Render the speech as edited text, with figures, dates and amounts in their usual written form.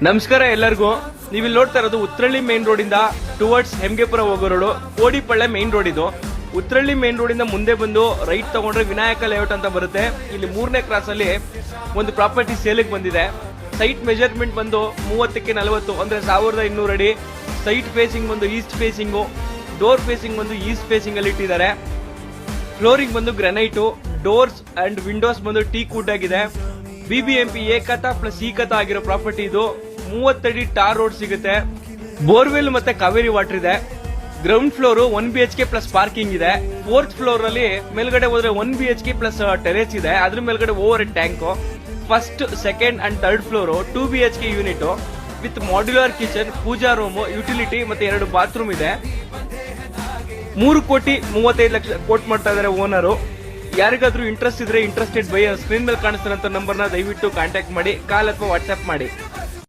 ನಮಸ್ಕಾರ ಎಲ್ಲರಿಗೂ. ನೀವು ಇಲ್ಲಿ ನೋಡ್ತಾ ಇರೋದು ಉತ್ರಳ್ಳಿ ಮೇನ್ ರೋಡ್ ಇಂದ ಟುವರ್ಡ್ಸ್ ಹೆಮ್ಗೆಪುರ ಹೋಗೋ ರೋಡ್, ಕೋಡಿಪಳ್ಳೆ ಮೇನ್ ರೋಡ್ ಇದು. ಉತ್ರಳ್ಳಿ ಮೇನ್ ರೋಡ್ ಇಂದ ಮುಂದೆ ಬಂದು ರೈಟ್ ತಗೊಂಡ್ರೆ ವಿನಾಯಕ ಲೇಔಟ್ ಅಂತ ಬರುತ್ತೆ. ಇಲ್ಲಿ 3ನೇ ಕ್ರಾಸ್ ಅಲ್ಲಿ ಒಂದು ಪ್ರಾಪರ್ಟಿ ಸೇಲಿಗೆ ಬಂದಿದೆ. ಸೈಟ್ ಮೆಜರ್ಮೆಂಟ್ ಬಂದು 30ಕ್ಕೆ 40 ಅಂದ್ರೆ 1200 ಅಡಿ. ಸೈಟ್ ಫೇಸಿಂಗ್ ಬಂದು ಈಸ್ಟ್ ಫೇಸಿಂಗು, ಡೋರ್ ಫೇಸಿಂಗ್ ಬಂದು ಈಸ್ಟ್ ಫೇಸಿಂಗ್ ಅಲ್ಲಿ ಇಟ್ಟಿದ್ದಾರೆ. ಫ್ಲೋರಿಂಗ್ ಬಂದು ಗ್ರಾನೈಟು, ಡೋರ್ಸ್ ಅಂಡ್ ವಿಂಡೋಸ್ ಬಂದು ಟೀಕ್ ವುಡ್ ಆಗಿದೆ. ಬಿಬಿಎಂಪಿ ಏಕತಾ ಪ್ಲಸ್ ಈಕತಾ ಆಗಿರೋ ಪ್ರಾಪರ್ಟಿ ಇದು. 30 ಅಡಿ ಟಾರ್ ರೋಡ್ ಸಿಗುತ್ತೆ. ಬೋರ್ವೆಲ್ ಮತ್ತೆ ಕಾವೇರಿ ವಾಟರ್ ಇದೆ. Ground floor 1 BHK plus parking ಇದೆ. 4th ಫ್ಲೋರ್ ಅಲ್ಲಿ ಮೇಲ್ಗಡೆ ಹೋದ್ರೆ 1 BHK ಪ್ಲಸ್ ಟೆರೇಸ್ ಇದೆ. ಅದ್ರ ಮೇಲ್ಗಡೆ over head tank. First, second and third floor 2 BHK unit with modular kitchen, puja room, utility ಮತ್ತೆ 2 ಬಾತ್ರೂಮ್ ಇದೆ. 3,35,00,000 ಕೋಟ್ ಮಾಡ್ತಾ ಇದಾರೆ ಓನರು. ಯಾರಿಗಾದ್ರೂ ಇಂಟ್ರೆಸ್ಟ್ ಇದ್ರೆ ಇಂಟ್ರೆಸ್ಟೆಡ್ ಬೈ ಸ್ಕ್ರೀನ್ ಮೇಲೆ ಕಾಣಿಸ್ತಾರಂತ ನಂಬರ್ನ ದಯವಿಟ್ಟು ಕಾಂಟ್ಯಾಕ್ಟ್ ಮಾಡಿ, ಕಾಲ್ ಅಥವಾ ವಾಟ್ಸ್ಆಪ್ ಮಾಡಿ.